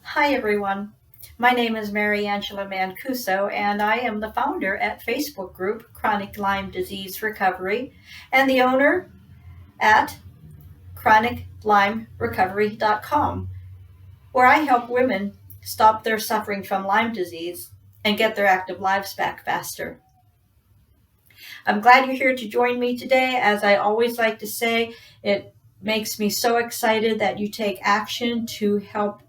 Hi everyone, my name is Mary Angela Mancuso and I am the founder at Facebook group Chronic Lyme Disease Recovery and the owner at chroniclymerecovery.com, where I help women stop their suffering from Lyme disease and get their active lives back faster. I'm glad you're here to join me today. As I always like to say, it makes me so excited that you take action to help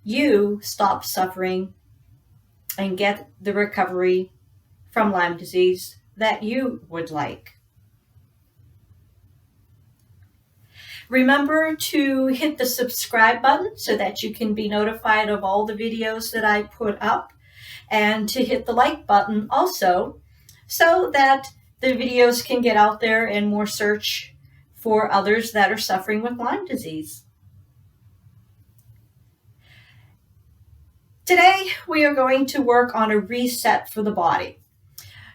you stop suffering and get the recovery from Lyme disease that you would like. Remember to hit the subscribe button so that you can be notified of all the videos that I put up, and to hit the like button also so that the videos can get out there and more search for others that are suffering with Lyme disease. Today, we are going to work on a reset for the body.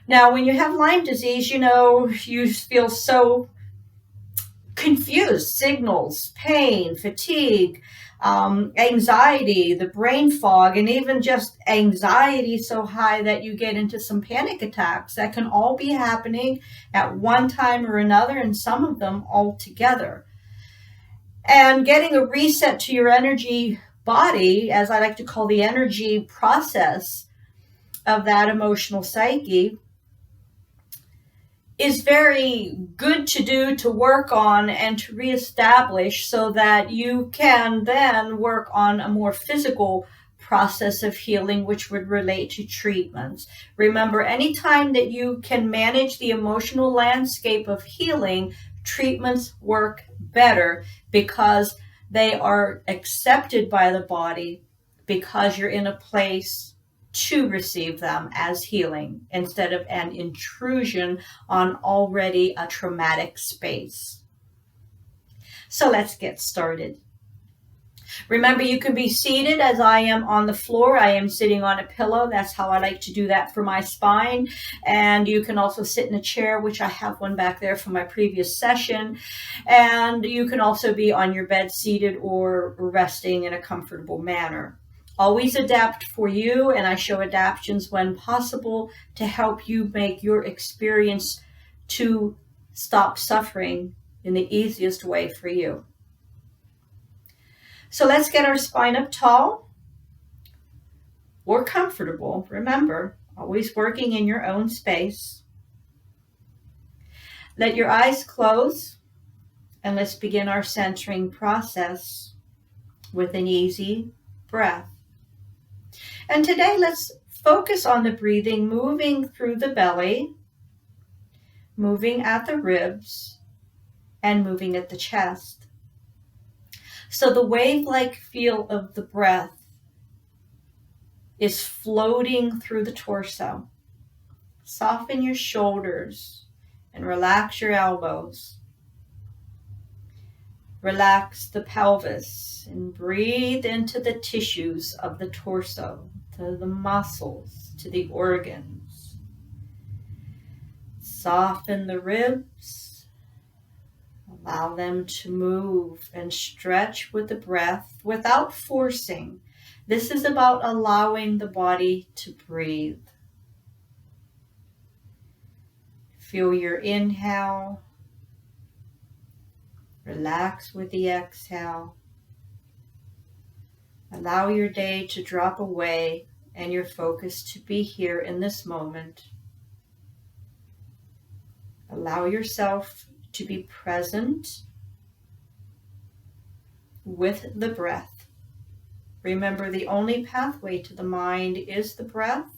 Now, when you have Lyme disease, you feel so confused, signals, pain, fatigue, anxiety, the brain fog, and even just anxiety so high that you get into some panic attacks that can all be happening at one time or another, and some of them all together. And getting a reset to your energy body, as I like to call the energy process of that emotional psyche, is very good to do, to work on and to reestablish, so that you can then work on a more physical process of healing, which would relate to treatments. Remember, anytime that you can manage the emotional landscape of healing, treatments work better because they are accepted by the body, because you're in a place to receive them as healing instead of an intrusion on already a traumatic space. So let's get started. Remember, you can be seated as I am on the floor. I am sitting on a pillow. That's how I like to do that for my spine. And you can also sit in a chair, which I have one back there from my previous session. And you can also be on your bed seated or resting in a comfortable manner. Always adapt for you, and I show adaptations when possible to help you make your experience to stop suffering in the easiest way for you. So let's get our spine up tall or comfortable. Remember, always working in your own space. Let your eyes close, and let's begin our centering process with an easy breath. And today, let's focus on the breathing, moving through the belly, moving at the ribs, and moving at the chest. So the wave-like feel of the breath is floating through the torso. Soften your shoulders and relax your elbows. Relax the pelvis and breathe into the tissues of the torso, to the muscles, to the organs. Soften the ribs. Allow them to move and stretch with the breath without forcing. This is about allowing the body to breathe. Feel your inhale. Relax with the exhale. Allow your day to drop away and your focus to be here in this moment. Allow yourself to be present with the breath. Remember, the only pathway to the mind is the breath.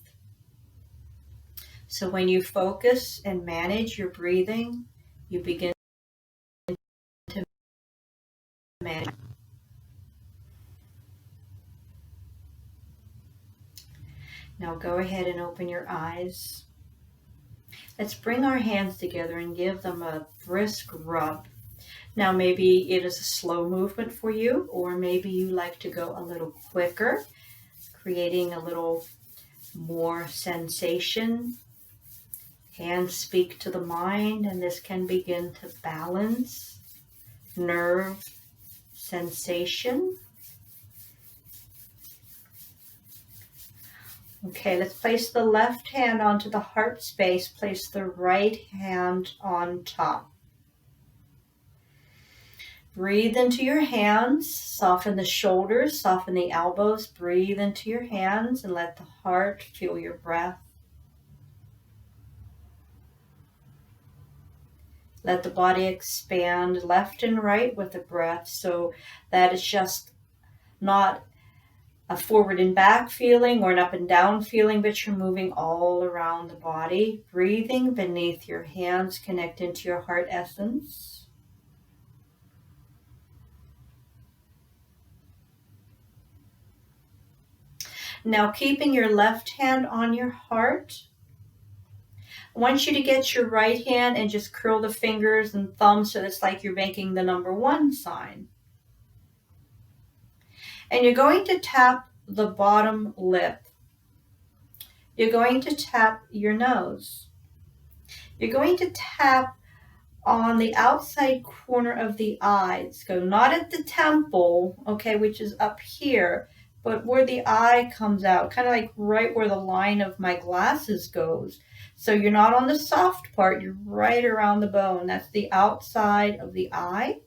So when you focus and manage your breathing, you begin to manage. Now go ahead and open your eyes. Let's bring our hands together and give them a brisk rub. Now maybe it is a slow movement for you, or maybe you like to go a little quicker, creating a little more sensation. Hands speak to the mind, and this can begin to balance nerve sensation Okay, let's place the left hand onto the heart space. Place the right hand on top. Breathe into your hands. Soften the shoulders, soften the elbows. Breathe into your hands and let the heart feel your breath. Let the body expand left and right with the breath, so that it's just not a forward and back feeling or an up and down feeling, but you're moving all around the body. Breathing beneath your hands, connect into your heart essence. Now, keeping your left hand on your heart, I want you to get your right hand and just curl the fingers and thumbs so it's like you're making the number 1 sign. And you're going to tap the bottom lip. You're going to tap your nose. You're going to tap on the outside corner of the eyes. Go not at the temple, okay, which is up here, but where the eye comes out, kind of like right where the line of my glasses goes. So you're not on the soft part, you're right around the bone. That's the outside of the eye.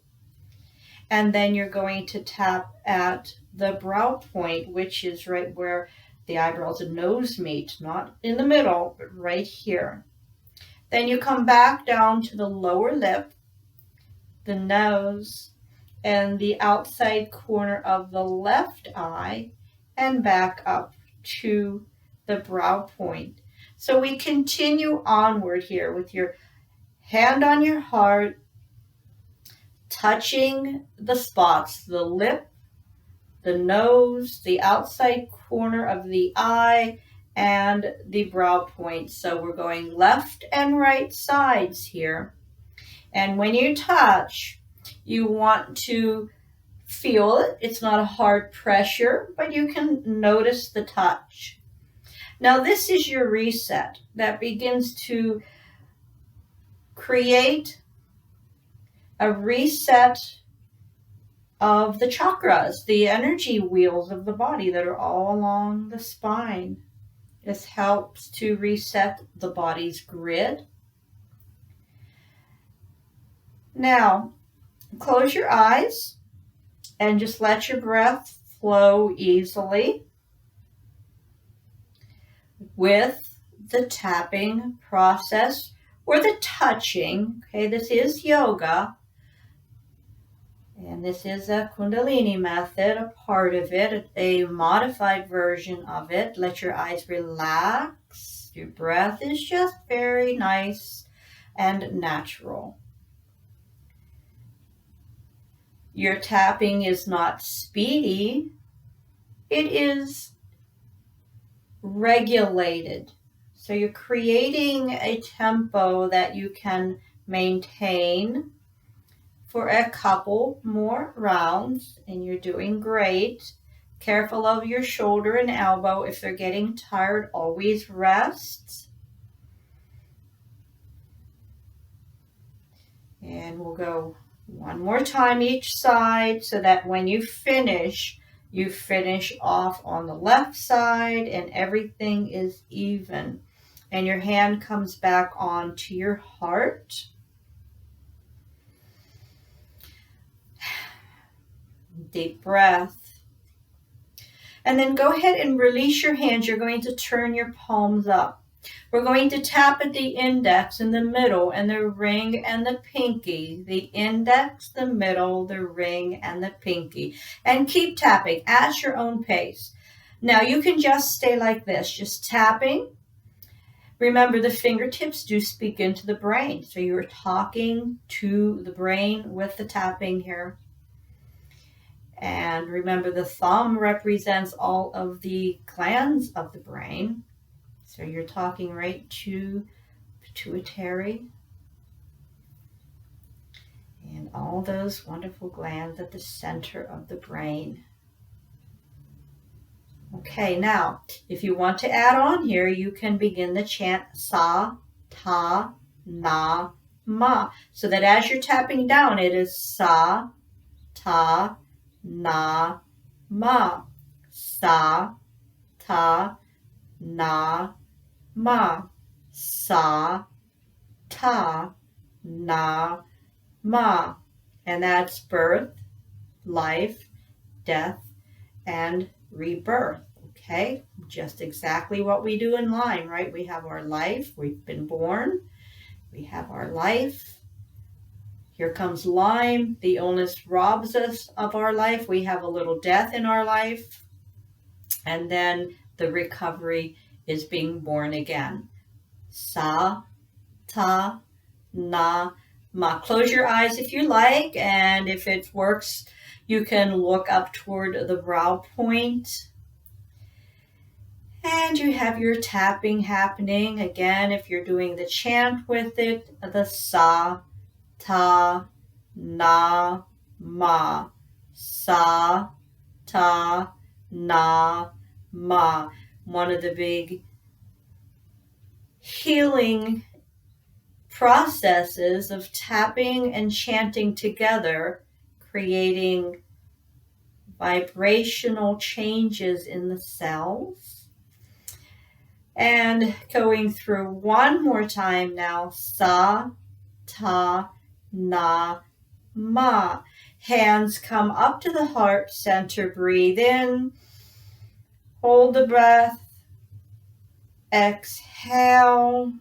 And then you're going to tap at the brow point, which is right where the eyebrows and nose meet, not in the middle, but right here. Then you come back down to the lower lip, the nose, and the outside corner of the left eye, and back up to the brow point. So we continue onward here with your hand on your heart, touching the spots, the lip, the nose, the outside corner of the eye, and the brow point. So we're going left and right sides here. And when you touch, you want to feel it. It's not a hard pressure, but you can notice the touch. Now this is your reset that begins to create a reset of the chakras, the energy wheels of the body that are all along the spine. This helps to reset the body's grid. Now, close your eyes and just let your breath flow easily with the tapping process or the touching. Okay, this is yoga. And this is a Kundalini method, a part of it, a modified version of it. Let your eyes relax. Your breath is just very nice and natural. Your tapping is not speedy. It is regulated. So you're creating a tempo that you can maintain for a couple more rounds, and you're doing great. Careful of your shoulder and elbow. If they're getting tired, always rest. And we'll go one more time each side so that when you finish off on the left side and everything is even. And your hand comes back onto your heart. Deep breath. And then go ahead and release your hands. You're going to turn your palms up. We're going to tap at the index in the middle and the ring and the pinky. The index, the middle, the ring, and the pinky. And keep tapping at your own pace. Now you can just stay like this, just tapping. Remember, the fingertips do speak into the brain. So you're talking to the brain with the tapping here. And remember, the thumb represents all of the glands of the brain. So you're talking right to pituitary and all those wonderful glands at the center of the brain. Okay, now, if you want to add on here, you can begin the chant sa, ta, na, ma. So that as you're tapping down, it is sa, ta, na, ma. Sa, ta, na, ma. Sa, ta, na, ma. And that's birth, life, death, and rebirth. Okay, just exactly what we do in Lyme, right? We have our life, we've been born, we have our life. Here comes Lyme, the illness robs us of our life. We have a little death in our life. And then the recovery is being born again. Sa, ta, na, ma. Close your eyes if you like, and if it works, you can look up toward the brow point. And you have your tapping happening. Again, if you're doing the chant with it, the sa, ta, na, ma. Sa, ta, na, ma. One of the big healing processes of tapping and chanting together, creating vibrational changes in the cells. And going through one more time now, sa, ta, na, ma. Hands come up to the heart center, breathe in, hold the breath, exhale,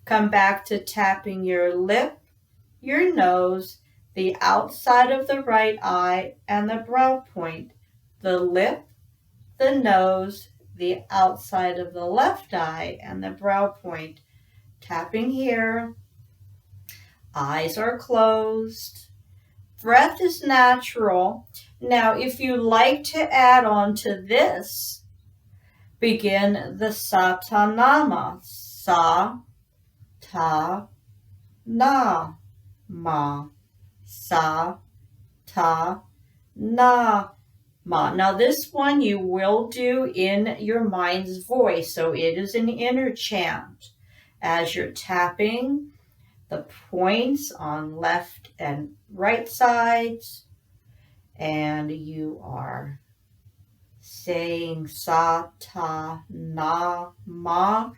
come back to tapping your lip, your nose, the outside of the right eye, and the brow point. The lip, the nose, the outside of the left eye, and the brow point. Tapping here. Eyes are closed. Breath is natural. Now, if you like to add on to this, begin the satanama. Sa, ta, na, ma. Sa, ta, na, ma. Now this one you will do in your mind's voice, so it is an inner chant. As you're tapping the points on left and right sides, and you are saying sa, ta, na, ma.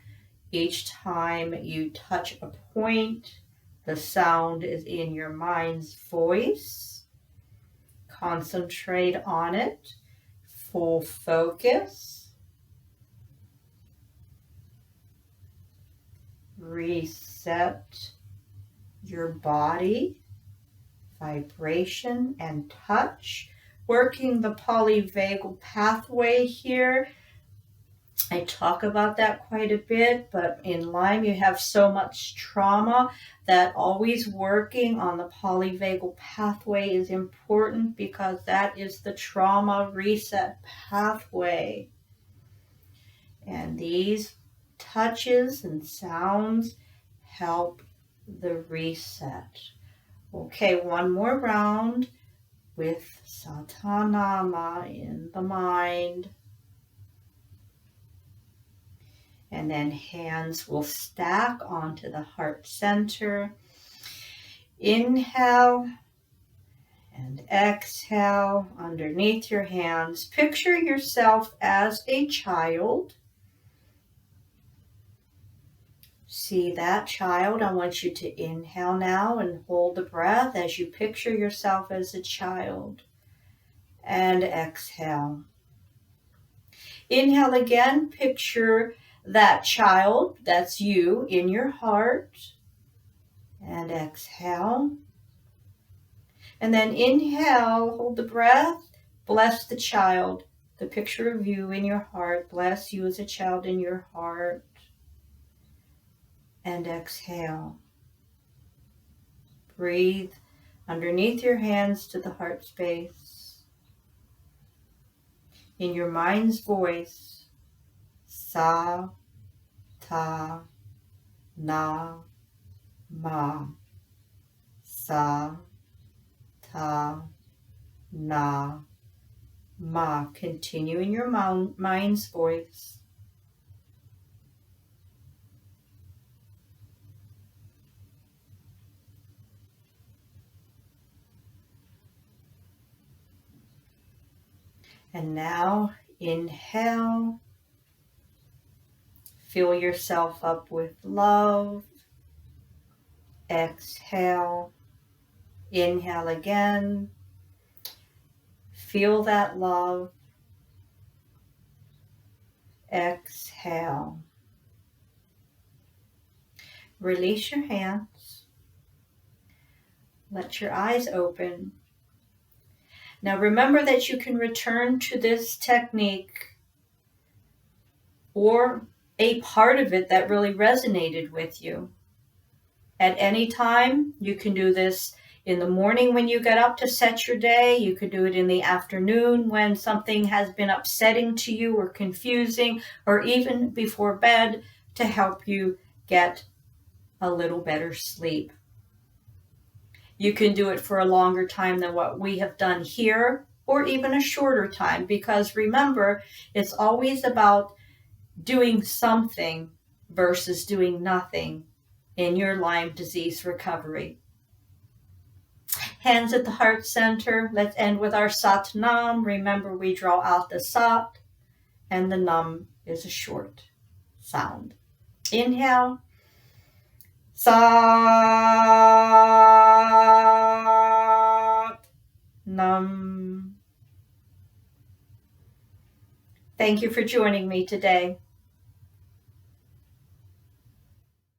Each time you touch a point, the sound is in your mind's voice. Concentrate on it. Full focus. Reset your body, vibration and touch. Working the polyvagal pathway here. I talk about that quite a bit, but in Lyme you have so much trauma that always working on the polyvagal pathway is important, because that is the trauma reset pathway. And these touches and sounds help the reset. Okay, one more round with Satanama in the mind. And then hands will stack onto the heart center. Inhale and exhale underneath your hands. Picture yourself as a child. See that child. I want you to inhale now and hold the breath as you picture yourself as a child. And exhale. Inhale again. Picture that child, that's you, in your heart. And exhale. And then inhale, hold the breath, bless the child, the picture of you in your heart. Bless you as a child in your heart. And exhale. Breathe underneath your hands to the heart space. In your mind's voice, sa, ta, na, ma. Sa, ta, na, ma. Continue in your mind's voice. And now inhale Fill yourself up with love. Exhale. Inhale again. Feel that love. Exhale. Release your hands. Let your eyes open. Now remember that you can return to this technique or a part of it that really resonated with you. At any time, you can do this in the morning when you get up to set your day. You could do it in the afternoon when something has been upsetting to you or confusing, or even before bed to help you get a little better sleep. You can do it for a longer time than what we have done here, or even a shorter time, because remember, it's always about doing something versus doing nothing in your Lyme disease recovery. Hands at the heart center. Let's end with our Sat Nam. Remember, we draw out the Sat, and the Nam is a short sound. Inhale. Sat Nam. Thank you for joining me today.